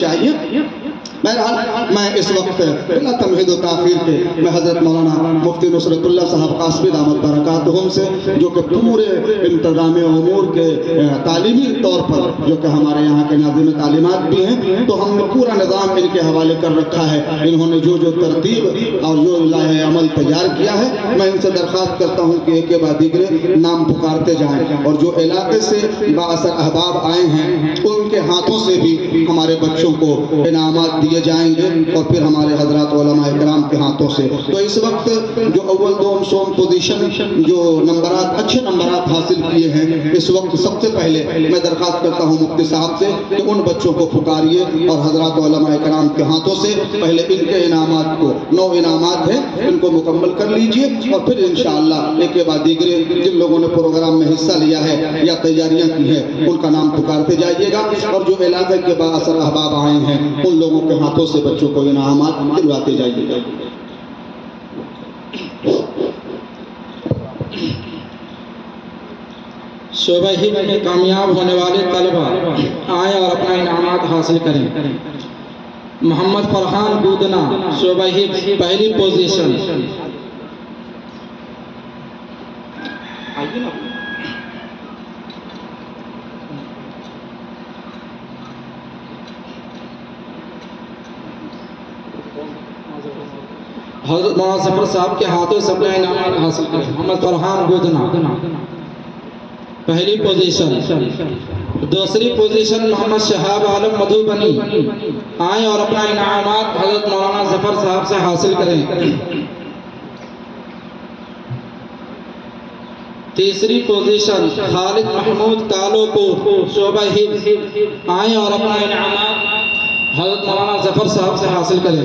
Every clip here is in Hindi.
चाहिए। बहरहाल मैं इस वक्त बिला तमहीद ताखीर के मैं हज़रत मौलाना मुफ्ती नुसरतुल्लाह साहब कासमी दामत बरकातहुम से जो कि पूरे इंतज़ाम उमूर के तालीमी तौर पर जो कि हमारे यहाँ के नाज़िम तालीमात भी हैं, तो हमने पूरा निज़ाम इनके हवाले कर रखा है। इन्होंने जो जो तरतीब और जो लाहे अमल तैयार किया है, मैं इनसे दरख्वास्त करता हूँ कि एक के बाद दीगरे नाम पुकारते जाएँ और जो इलाके से बाअसर अहबाब आए हैं उनके हाथों से भी हमारे बच्चों को इनामात दिए जाएंगे और फिर हमारे हजरात उलमा इकराम के हाथों से। तो इस वक्त जो अव्वल दोम सोम पोजीशन जो नंबरात अच्छे नंबरात हासिल किए हैं, इस वक्त सबसे पहले मैं दरख्वास्त करता हूँ मुफ्ती साहब से कि उन बच्चों को पुकारिए और हजरात उलमा इकराम के हाथों से पहले इनके इनामात को 9 इनामात हैं इनको मुकम्मल कर लीजिए और फिर इंशाअल्लाह एक के बाद दीगरे जिन लोगों ने प्रोग्राम में हिस्सा लिया है या तैयारियां की है उनका नाम पुकारते जाइएगा और जो इलाके के बाअसर अहबाब आए हैं उन लोगों के हाथों से बच्चों को इनामात दिलवाते जाइएगा। शोबा हिफ्ज़ में कामयाब होने वाले तलबा आए और अपना इनामात हासिल करें। मोहम्मद फरहान गूदना, शोबा हिफ्ज़, पहली पोजीशन। हज़रत मौलाना ज़फ़र साहब के हाथों से अपना इनाम हासिल करें। मोहम्मद फरहान गूदना, पहली पोजीशन। दूसरी पोजीशन मोहम्मद शहाब आलम मधुबनी, आए और अपना इनामात हज़रत मौलाना ज़फ़र साहब से हासिल करें। तीसरी पोजीशन खालिद महमूद कालोपुर, शोबा हिफ्ज़, आए और अपना इनामात हज़रत मौलाना ज़फ़र साहब से हासिल करें।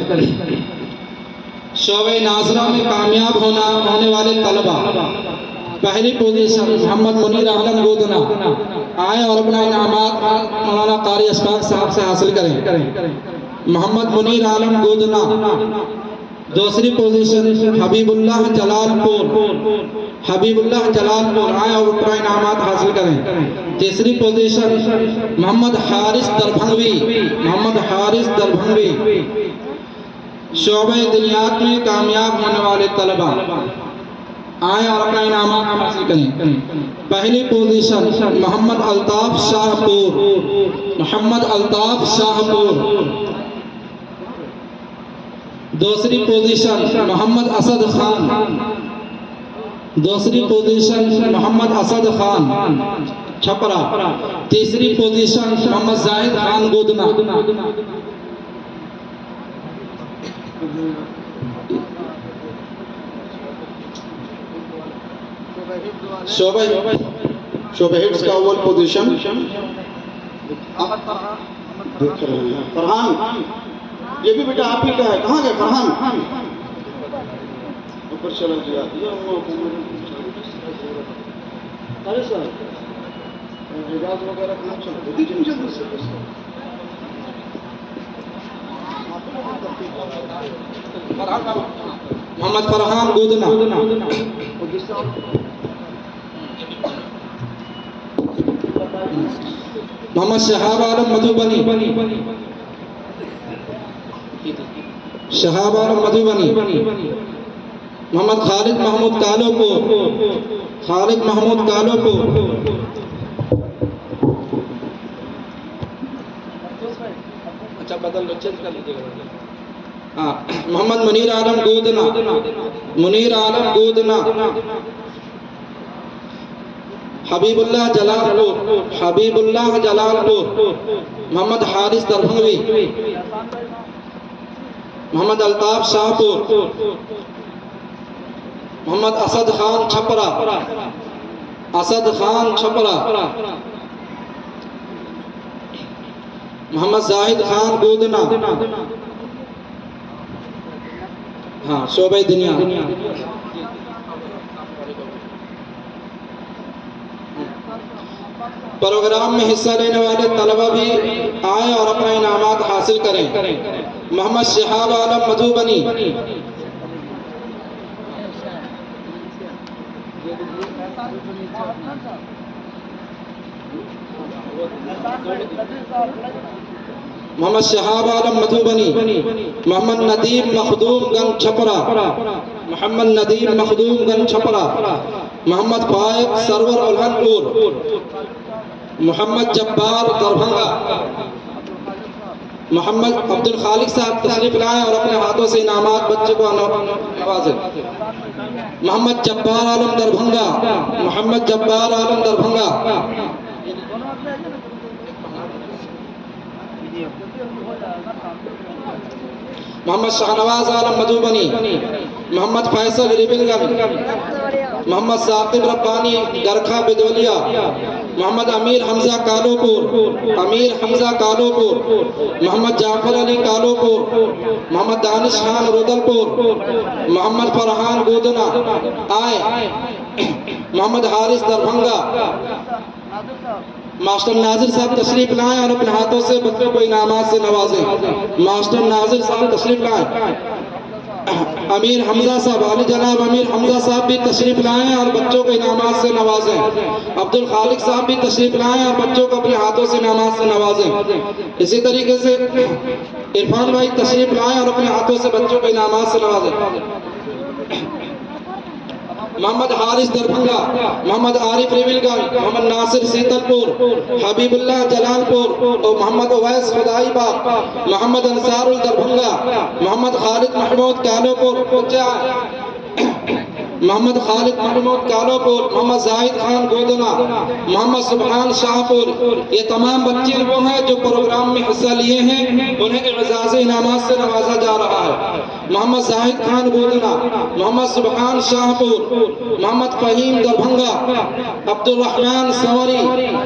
शोबे नाजरा में कामयाब होने वाले तलबा, पहली पोजीशन मोहम्मद मुनीर आलम गूदना, आए और अपना इनामात मौलाना कारी अशफाक साहब से हासिल करें। मोहम्मद मुनीर आलम गूदना। दूसरी पोजीशन हबीबुल्लाह जलालपुर, आए और अपना इनामात हासिल करें। तीसरी पोजीशन मोहम्मद हारिस दरभंगवी, शोबे दुनियात में कामयाब होने वाले तलबा, आए और अपना इनामात हासिल करें। पहली पोजीशन मोहम्मद अल्ताफ शाहपुर। दूसरी पोजीशन मोहम्मद असद खान, छपरा। तीसरी पोजीशन मोहम्मद जाहिद खान गूदना। शोबा हिफ्ज़ का अव्वल पोजीशन फरहान, ये भी बेटा आप ही का है। कहाँ गए फरहान? ऊपर चला गया। अरे सर इजाज़ वगैरह कहाँ चल दीजिए जल्दी से। मोहम्मद फरहान गूदना। मोहम्मद शहाब आलम मधुबनी, मोहम्मद खालिद महमूद कालोपुर। अच्छा बदल लो, चेंज कर लीजिएगा। हाँ, मोहम्मद मुनीर आलम गूदना। हबीबुल्लाह जलालपुर, मोहम्मद हारिस दरभंगवी, मोहम्मद अल्ताफ शाहपुर, मोहम्मद असद खान छपरा, मोहम्मद जाहिद खान गूदना। हाँ, शोबे दुनिया। प्रोग्राम में हिस्सा लेने वाले तलबा भी आए और अपना इनामात हासिल करें। मोहम्मद शहाब आलम मधुबनी, मोहम्मद शहाब आलम मधुबनी, मोहम्मद नदीम मखदूम गंज छपरा, मोहम्मद नदीम मखदूम गंज छपरा, मोहम्मद फायक सरवर उल्हनपुर, मोहम्मद जब्बार दरभंगा, मोहम्मद अब्दुल खालिक साहब तशरीफ लाएं और अपने हाथों से इनामात बच्चे को नवाजें। मोहम्मद जब्बार आलम दरभंगा, मोहम्मद जब्बार आलम दरभंगा, मोहम्मद शाहनवाज आलम मधुबनी, मोहम्मद फैसल रिबिलगंज, मोहम्मद साकिब रब्बानी गरखा बिदोलिया, मोहम्मद अमीर हमजा कालोपुर, अमीर हमजा कालोपुर, मोहम्मद जाफर अली कालोपुर, मोहम्मद दानिश खान रुदलपुर, मोहम्मद फरहान गोदना आए, मोहम्मद हारिस दरभंगा। मास्टर नाजिर साहब तशरीफ लाएं और अपने हाथों से बच्चों को इनामात से नवाजें। मास्टर नाजिर साहब तशरीफ लाएं। अमीर हमजा साहब, आली जनाब अमीर हमजा साहब भी तशरीफ लाएं और बच्चों को इनामात से नवाजें। अब्दुल खालिक साहब भी तशरीफ लाएं और बच्चों को अपने हाथों से इनामात से नवाजें। इसी तरीके से इरफान भाई तशरीफ लाएं और अपने हाथों से बच्चों को इनामात से नवाजें। मोहम्मद हारिस दरभंगा, मोहम्मद आरिफ रिविलगंज, मोहम्मद नासिर सीतलपुर, हबीबुल्लाह जलालपुर और मोहम्मद उवैस खुदाईबाग, मोहम्मद अंसारुल दरभंगा, मोहम्मद खालिद महमूद कालोपुर, मोहम्मद खालिद महमूद कालोपुर, मोहम्मद जाहिद खान गोदना, मोहम्मद सुबहान शाहपुर। ये तमाम बच्चे वो हैं जो प्रोग्राम में हिस्सा लिए हैं, उन्हें एजाज़ इनामात से नवाजा जा रहा है। मोहम्मद जाहिद खान गोदना, मोहम्मद सुबहान शाहपुर, मोहम्मद फहीम दरभंगा, अब्दुल रहमान संवरी,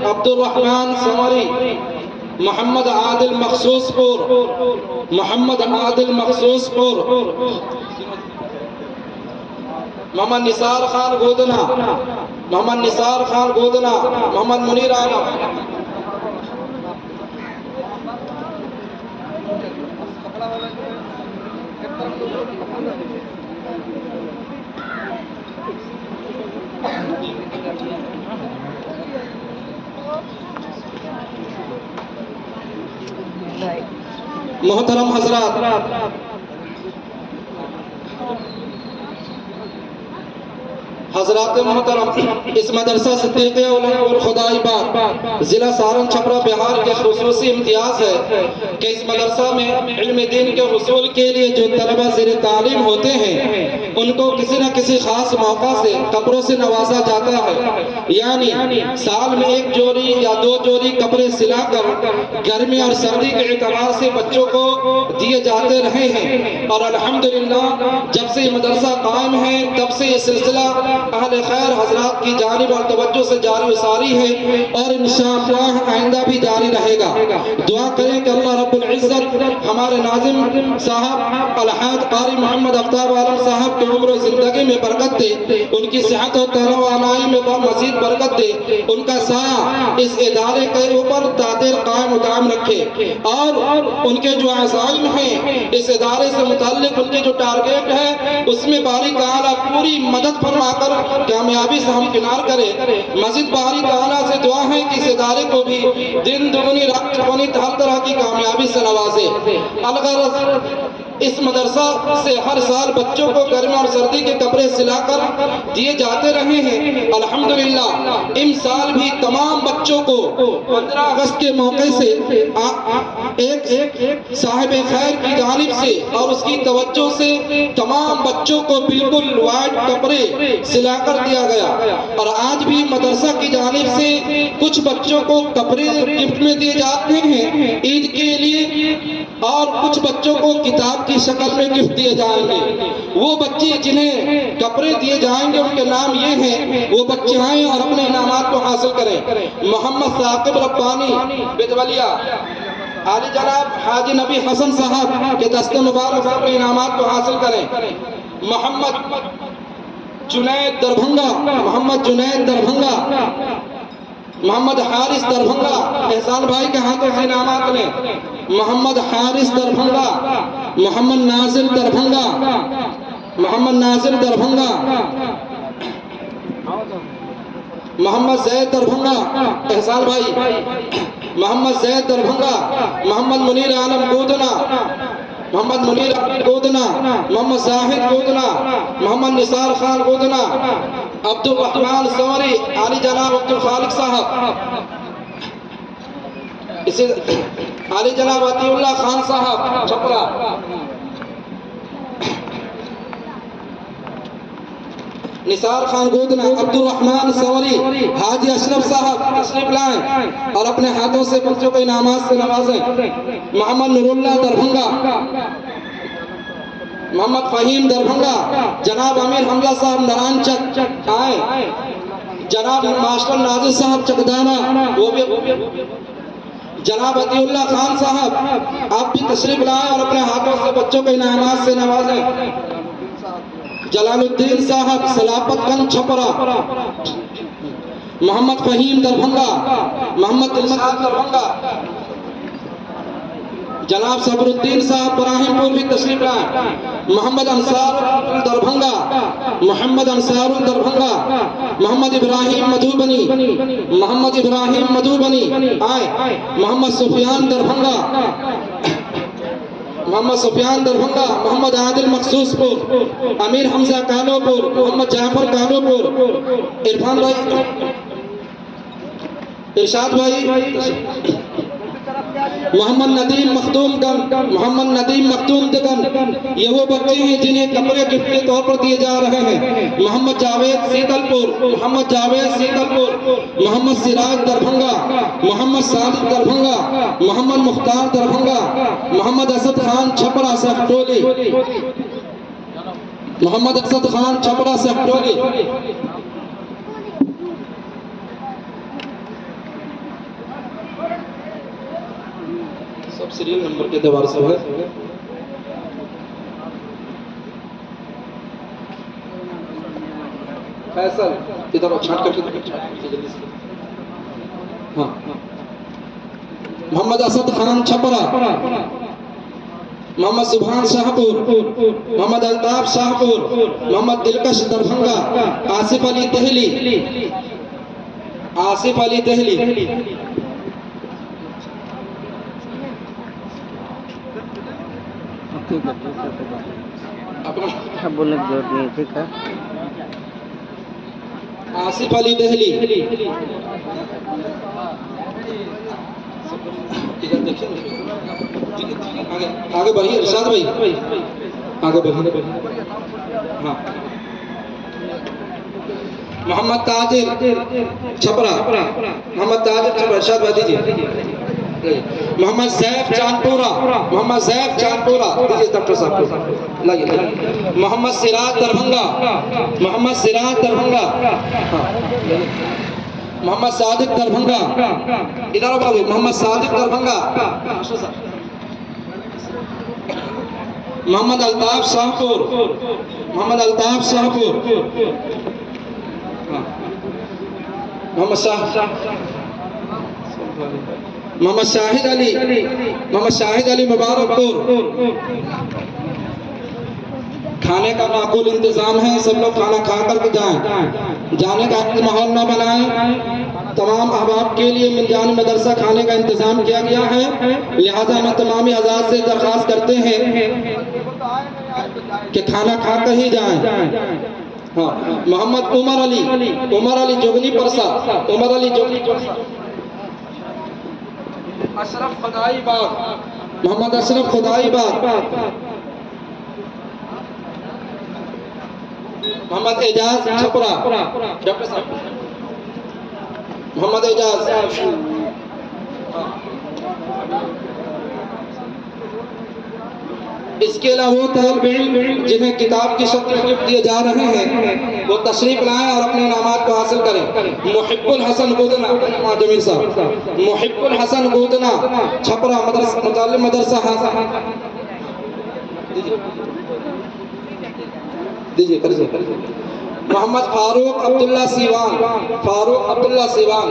अब्दुल रहमान संवरी, मोहम्मद आदिल मखसूसपुर, मोहम्मद आदिल मखसूसपुर, मोहम्मद निसार खान गोदना, मोहम्मद निसार खान गोदना, मोहम्मद मुनीर आलम, मोहतरम हजरात, हजरात मोहतरम, इस मदरसा सिद्दीक़ खुदाईबाग ज़िला सारन छपरा बिहार के खुसूसी इम्तियाज़ है कि इस मदरसा में इल्म दीन के हुसूल के लिए जो तलबा ज़ेर तालीम होते हैं उनको किसी न किसी ख़ास मौका से कपड़ों से नवाजा जाता है। यानी साल में एक जोड़ी या दो जोड़ी कपड़े सिलाकर गर्मी और सर्दी के एतबार से बच्चों को दिए जाते रहे हैं। और अल्हम्दुलिल्लाह जब से ये मदरसा कायम है तब से ये सिलसिला अहले खैर हजरात की जानिब और तवज्जो से जारी उसारी है और इंशाअल्लाह आइंदा भी जारी रहेगा। दुआ करें कि अल्लाह रब्बुल इज्जत हमारे नाज़िम साहब अलहाज कारी मोहम्मद आफ्ताब आलम साहब की उम्र ज़िंदगी में बरकत दे, उनकी सेहत और तवानाई में मज़ीद बरकत दे, उनका साया इस इदारे के ऊपर तादेर कायम दाम रखे और उनके जो अज़ाइम हैं इस इदारे से मुताल्लिक उनके जो टारगेट है उसमें बारी ताला पूरी मदद फरमाकर कामयाबी से हम किनार करें। मज़ीद बारी ताला से दुआ है कि इस इदारे को भी दिन दुगनी रात चौगुनी हर तरह की कामयाबी से नवाजे। अलगरज इस मदरसा से हर साल बच्चों को गर्मी और सर्दी के कपड़े सिलाकर दिए जाते रहे हैं। अल्हम्दुलिल्लाह इन साल भी तमाम बच्चों को 15 अगस्त के मौके से एक साहिब खैर की जानिब से और उसकी तवज्जो से तमाम बच्चों को बिल्कुल वाइट कपड़े सिलाकर दिया गया। और आज भी मदरसा की जानिब से कुछ बच्चों को कपड़े गिफ्ट में दिए जाते हैं ईद के लिए और कुछ बच्चों को किताब की शक्ल में गिफ्ट दिए जाएंगे। वो बच्चे जिन्हें कपड़े दिए जाएंगे उनके नाम ये हैं, वो बच्चे आए और अपने इनामात को हासिल करें। मोहम्मद साकिब रब्बानी बिदवलिया, आली जनाब हाजी नबी हसन साहब के दस्ते मुबारक से अपने इनामात को हासिल करें। मोहम्मद जुनैद दरभंगा, मोहम्मद जुनैद दरभंगा, मोहम्मद हारिस दरभंगा, एहसान भाई के हाथों से इनामात लें। मोहम्मद हारिस दरभंगा, मोहम्मद नासिर दरभंगा, मोहम्मद नासिर दरभंगा, मोहम्मद जैद दरभंगा, एहसान भाई, मोहम्मद जैद दरभंगा, मोहम्मद मुनीर आलम गोदना, मोहम्मद मुनीर गोदना, मोहम्मद जाहिद गोदना, मोहम्मद निसार खान गोदना, अब्दुल रहमान सौरी, आली जनाब अब्दुल खालिक साहब, इसे आली जनाब अतीउल्लाह खान साहब छपरा, निसार खान गोदना, अब्दुल रहमान सौरी, हाजी अशरफ साहब तशरीफ लाएं और अपने हाथों से बच्चों को इनामात से नवाजें। मोहम्मद नूरुल्लाह दरभंगा, मोहम्मद फहीम दरभंगा, जनाब अमीर हमजा साहब नारायण चक आए, जनाब मास्टर नाजिर साहब चकदाना, वो भी जनाब अतीउल्लाह खान साहब आप भी तशरीफ लाएं और अपने हाथों से बच्चों को इनामात से नवाजें। जलालुद्दीन साहब सलापतगंज छपरा, मोहम्मद फहीम दरभंगा, मोहम्मद दिलशाद दरभंगा, जनाब सबरुद्दीन साहब बराहिमपुर भी तशरीफ लाए, मोहम्मद अंसार दरभंगा, मोहम्मद अंसार दरभंगा, मोहम्मद इब्राहिम मधुबनी, मोहम्मद इब्राहिम मधुबनी आए, मोहम्मद सुफियान दरभंगा, मोहम्मद सुफियान दरभंगा, मोहम्मद आदिल मखसूसपुर, अमीर हमजा कानोपुर, मोहम्मद जाफर कानोपुर, इरफान भाई, इरशाद भाई, मोहम्मद नदीम मखदूमगंज, मोहम्मद नदीम मखदूमगंज, ये वो बच्चे हैं जिन्हें कपड़े गिफ्ट के तौर पर दिए जा रहे हैं। मोहम्मद जावेद सीतलपुर, मोहम्मद जावेद सीतलपुर, मोहम्मद सिराज दरभंगा, मोहम्मद सादिक दरभंगा, मोहम्मद मुख्तार दरभंगा, मोहम्मद असद खान छपरा सहटोली, मोहम्मद असद खान छपरा सहटोली, सब सीरियल नंबर के एतबार से है। फैसल इधर छाट करके जल्दी से। हाँ, मोहम्मद असद खान छपरा, मोहम्मद सुभान शाहपुर, मोहम्मद अल्ताफ शाहपुर, मोहम्मद दिलकश दरभंगा, आसिफ अली दहली, आसिफ अली दहली, अब बोलने की जरूरत नहीं, ठीक है। आसिफ अली दहली, आगे आगे बढ़िए इरशाद भाई, आगे बढ़िए। हाँ, मोहम्मद ताजिर छपरा, मोहम्मद ताजिर छपरा, इरशाद भाई दीजिए। मोहम्मद जैफ चांदपुरा, मोहम्मद जैफ चांदपुरा दीजिए डॉक्टर साहब को, लाइए। मोहम्मद सिराज दरभंगा, मोहम्मद सिराज दरभंगा, मोहम्मद सादिक दरभंगा, इधर बाबू, मोहम्मद सादिक दरभंगा, मोहम्मद अल्ताफ शाहपुर, मोहम्मद अल्ताफ शाहपुर, मोहम्मद मोहम्मद शाहिद अली, मोहम्मद शाहिद अली मुबारकपुर। खाने का माकूल इंतजाम है, सब लोग खाना खा करके जाएं, जाने का माहौल न बनाएं। तमाम अहबाब के लिए मिलजान मदरसा खाने का इंतजाम किया गया है, लिहाजा मैं तमामी हज़रात से दरख्वास्त करते हैं कि खाना खाकर ही जाएं। हाँ, मोहम्मद उमर अली जोगनी परसा, उमर अली जोगनी परसा, अशरफ खुदाई बाग, मोहम्मद अशरफ खुदाई बाग, मोहम्मद एजाज छपरा, डॉक्टर साहब मोहम्मद एजाज। इसके अलावा वो तलबे जिन्हें किताब की शक्ल में गिफ्ट दिए जा रहे हैं वो तशरीफ लाएं और अपने इनामात को हासिल करें। मुहिब्बुल हसन गोदना, जमीर साहब, मुहिब्बुल हसन गोदना छपरा, मुताल्लिम मदरसा दीजिए। मोहम्मद फारूक अब्दुल्ला सीवान, फारूक अब्दुल्ला सीवान,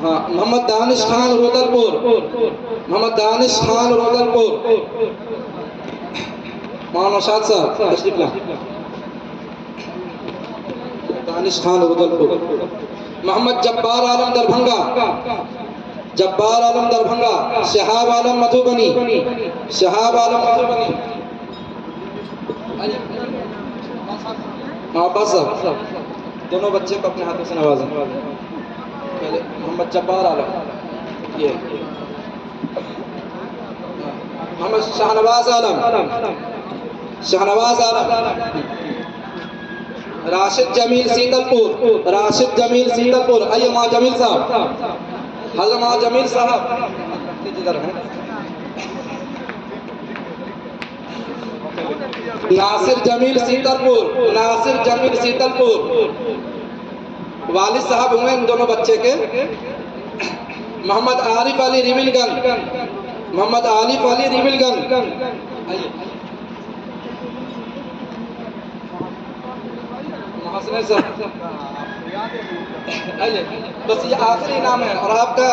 हाँ। मोहम्मद दानिश खान रोदलपुर, मोहम्मद दानिश खान रोदलपुर, मौलाना शाद साहब तशरीफ ला। दानिश खान उदलपुर। मोहम्मद जब्बार आलम दरभंगा, जब्बार आलम दरभंगा। शहाब आलम मधुबनी, शहाब आलम मधुबनी। हाँ बस दोनों बच्चे को अपने हाथों से नवाजें। पहले मोहम्मद जब्बार आलम, ये मोहम्मद शाहनवाज आलम, शाहनवाज आलम। राशिद जमील सीतलपुर, राशिद जमील सीतलपुर। आइए माँ जमील साहब, हजरत माँ जमील साहब इधर हैं। नासिर जमील सीतलपुर, नासिर जमील सीतलपुर। वालिद साहब हुए इन दोनों बच्चे के। मोहम्मद आरिफ अली रिविलगंज, मोहम्मद आरिफ अली रिविलगंज। आइए मोहसिन साहब, आइए। बस ये आखिरी नाम है और आपका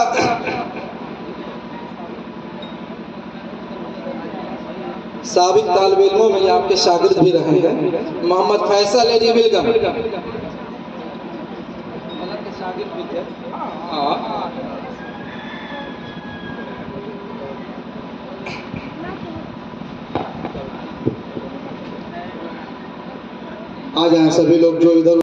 साबिक तालिब इल्मों में ये आपके शागिर्द भी रहे हैं। मोहम्मद फैसल रिविलगंज के शागिर्द भी थे। हाँ आ जाएं सभी लोग जो इधर